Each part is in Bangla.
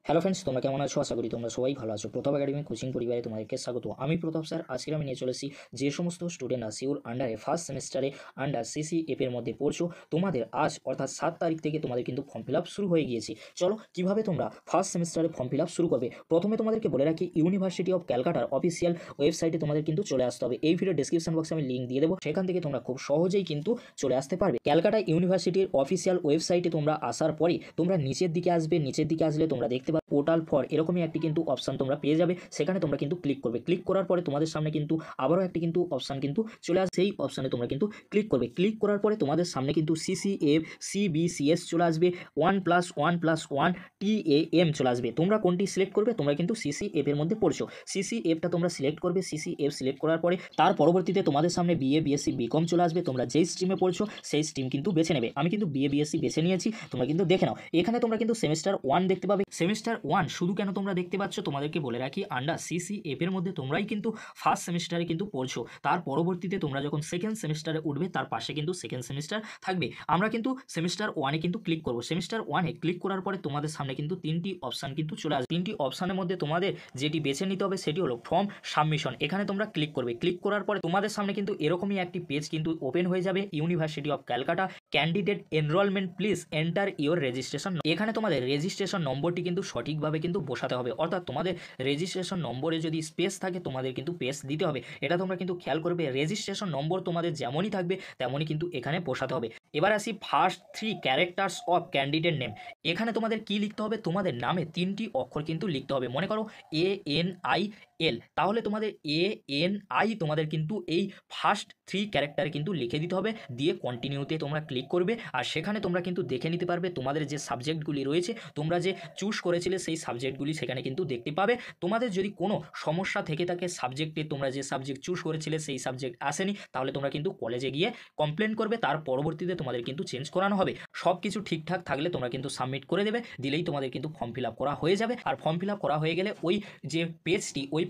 হ্যালো ফ্রেন্ডস, তোমরা কেমন আছো? আশা করি তোমরা সবাই ভালো আছো। প্রতাপ একাডেমি কোচিং পরিবারে তোমাদেরকে স্বাগত। আমি প্রতাপ স্যার। আজকে আমি নিয়ে চলেছি যে সমস্ত স্টুডেন্টরা সিওর আন্ডারে ফার্স্ট সেমিস্টারে আন্ডার সিসিএফ এর মধ্যে পড়ছো, তোমাদের আজ অর্থাৎ 7 তারিখ থেকে তোমাদের কিন্তু ফর্ম ফিল আপ শুরু হয়ে গিয়েছে। চলো কিভাবে তোমরা ফার্স্ট সেমিস্টারে ফর্ম ফিল আপ শুরু করবে। প্রথমে তোমাদেরকে বলে রাখি, ইউনিভার্সিটি অফ ক্যালকাটার অফিসিয়াল ওয়েবসাইটে তোমাদের কিন্তু চলে আসতে হবে। এই ভিডিও ডেসক্রিপশন বক্সে আমি লিঙ্ক দিয়ে দেবো, সেখান থেকে তোমরা খুব সহজেই কিন্তু চলে আসতে পারবে। ক্যালকাটা ইউনিভার্সিটির অফিসিয়াল ওয়েবসাইটে তোমরা আসার পরে তোমরা নিচের দিকে আসবে। নিচের দিকে আসলে তোমরা দেখতে পাবে পোর্টাল ফর এরকমই একটি কিন্তু অপশান তোমরা পেয়ে যাবে। সেখানে তোমরা কিন্তু ক্লিক করবে। ক্লিক করার পরে তোমাদের সামনে কিন্তু আবারও একটি কিন্তু অপশান কিন্তু চলে আসবে। সেই অপশানে তোমরা কিন্তু ক্লিক করবে। ক্লিক করার পরে তোমাদের সামনে কিন্তু সিসিএফ সিবিসিএস চলে আসবে, 1+1+1 TAM চলে আসবে। তোমরা কোনটি সিলেক্ট করবে? তোমরা কিন্তু সিসিএফ এর মধ্যে পড়ছো, সিসিএফটা তোমরা সিলেক্ট করবে। সিসিএফ সিলেক্ট করার পরে তার পরবর্তীতে তোমাদের সামনে বিএ বিএসসি বিকম চলে আসবে। তোমরা যেই স্ট্রিমে পড়ছো সেই স্ট্রিম কিন্তু বেছে নেবে। আমি কিন্তু বিএ বিএসসি বেছে নিয়েছি, তোমরা কিন্তু দেখে নাও। এখানে তোমরা কিন্তু সেমিস্টার 1 দেখতে পাবে। সেমিস্টার 1 শুধু কেন তোমরা দেখতে পাচ্ছ, তোমাদেরকে বলে রাখি, আন্ডার সিসিএফ এর মধ্যে তোমরাই কিন্তু ফার্স্ট সেমিস্টারে কিন্তু পড়ছো। তার পরবর্তীতে তোমরা যখন সেকেন্ড সেমিস্টারে উঠবে, তার পাশে কিন্তু সেকেন্ড সেমিস্টার থাকবে। আমরা কিন্তু সেমিস্টার 1-এ কিন্তু ক্লিক করব। সেমিস্টার 1-এ ক্লিক করার পরে তোমাদের সামনে কিন্তু তিনটি অপশান কিন্তু চলে আসবে। তিনটি অপশানের মধ্যে তোমাদের যেটি বেছে নিতে হবে সেটি হলো ফর্ম সাবমিশন। এখানে তোমরা ক্লিক করবে। ক্লিক করার পরে তোমাদের সামনে কিন্তু এরকমই একটি পেজ কিন্তু ওপেন হয়ে যাবে। University of Calcutta candidate enrolment please enter your registration. এখানে তোমাদের রেজিস্ট্রেশন নম্বরটি কিন্তু সঠিকভাবে কিন্তু বসাতে হবে। অর্থাৎ তোমাদের রেজিস্ট্রেশন নম্বরে যদি স্পেস থাকে তোমাদের কিন্তু পেস দিতে হবে। এটা তোমরা কিন্তু খেয়াল করবে। রেজিস্ট্রেশন নম্বর তোমাদের যেমনই থাকবে তেমনই কিন্তু এখানে বসাতে হবে। এবার আসি first 3 characters of candidate name. এখানে তোমাদের কি লিখতে হবে? তোমাদের নামে 3টি অক্ষর কিন্তু লিখতে হবে। মনে করো ANIL, তাহলে তোমাদের ANI তোমাদের কিন্তু এই ফার্স্ট 3 ক্যারেক্টারে কিন্তু লিখে দিতে হবে। দিয়ে কন্টিনিউতে তোমরা ক্লিক করবে। আর সেখানে তোমরা কিন্তু দেখে নিতে পারবে তোমাদের যে সাবজেক্টগুলি রয়েছে, তোমরা যে চুজ করেছিলে সেই সাবজেক্টগুলি সেখানে কিন্তু দেখতে পাবে। তোমাদের যদি কোনো সমস্যা থেকে থাকে সাবজেক্টে, তোমরা যে সাবজেক্ট চুজ করেছিলে সেই সাবজেক্ট আসেনি, তাহলে তোমরা কিন্তু কলেজে গিয়ে কমপ্লেন করবে। তার পরবর্তীতে তোমাদের কিন্তু চেঞ্জ করানো হবে। সব কিছু ঠিকঠাক থাকলে তোমরা কিন্তু সাবমিট করে দেবে। দিলেই তোমাদের কিন্তু ফর্ম ফিল আপ করা হয়ে যাবে। আর ফর্ম ফিল আপ করা হয়ে গেলে ওই যে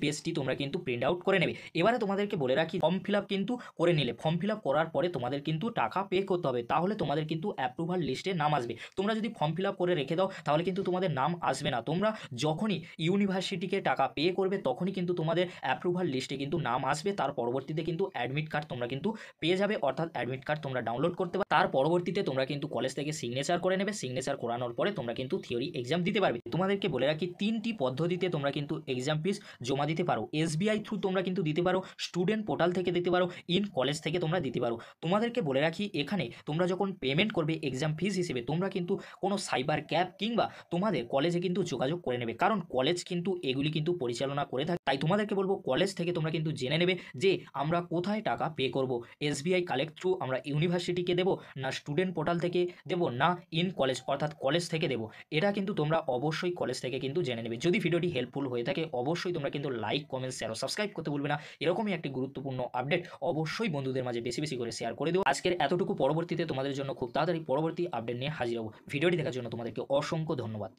পেজটি তোমরা কিন্তু প্রিন্ট আউট করে নেবে। এবারে তোমাদেরকে বলে রাখি, ফর্ম ফিল আপ কিন্তু করে নিলে, ফর্ম ফিল আপ করার পরে তোমাদের কিন্তু টাকা পে করতে হবে। তাহলে তোমাদের কিন্তু অ্যাপ্রুভাল লিস্টে নাম আসবে। তোমরা যদি ফর্ম ফিল আপ করে রেখে দাও তাহলে কিন্তু তোমাদের নাম আসবে না। তোমরা যখনই ইউনিভার্সিটিকে টাকা পে করবে তখনই কিন্তু তোমাদের অ্যাপ্রুভাল লিস্টে কিন্তু নাম আসবে। তার পরবর্তীতে কিন্তু অ্যাডমিট কার্ড তোমরা কিন্তু পেয়ে যাবে। অর্থাৎ অ্যাডমিট কার্ড তোমরা ডাউনলোড করতে পারবে। তার পরবর্তীতে তোমরা কিন্তু কলেজ থেকে সিগনেচার করে নেবে। সিগনেচার করানোর পরে তোমরা কিন্তু থিওরি এক্সাম দিতে পারবে। তোমাদেরকে বলে রাখি, 3টি পদ্ধতিতে তোমরা কিন্তু এক্সাম ফিস জমা দিতে পারো। SBI থ্রু তোমরা কিন্তু দিতে পারো, স্টুডেন্ট পোর্টাল থেকে দিতে পারো, ইন কলেজ থেকে তোমরা দিতে পারো। তোমাদেরকে বলে রাখি, এখানে তোমরা যখন পেমেন্ট করবে এক্সাম ফিস হিসেবে, তোমরা কিন্তু কোনো সাইবার ক্যাব কিংবা তোমাদের কলেজে কিন্তু যোগাযোগ করে নেবে। কারণ কলেজ কিন্তু এগুলি কিন্তু পরিচালনা করে থাকে। তাই তোমাদেরকে বলবো, কলেজ থেকে তোমরা কিন্তু জেনে নেবে যে আমরা কোথায় টাকা পে করব। SBI কালেক্ট থ্রু আমরা ইউনিভার্সিটিকে দেবো, না স্টুডেন্ট পোর্টাল থেকে দেবো, না ইন কলেজ অর্থাৎ কলেজ থেকে দেবো। এটা কিন্তু তোমরা অবশ্যই কলেজ থেকে কিন্তু জেনে নেবে। যদি ভিডিওটি হেল্পফুল হয়ে থাকে অবশ্যই তোমরা কিন্তু লাইক, কমেন্ট, শেয়ার ও সাবস্ক্রাইব করতে ভুলবে না। এরকমই একটি গুরুত্বপূর্ণ আপডেট অবশ্যই বন্ধুদের মাঝে বেশি বেশি করে শেয়ার করে দেবো। আজকের এতটুকু, পরবর্তীতে তোমাদের জন্য খুব তাড়াতাড়ি পরবর্তী আপডেট নিয়ে হাজির হব। ভিডিওটি দেখার জন্য তোমাদেরকে অসংখ্য ধন্যবাদ।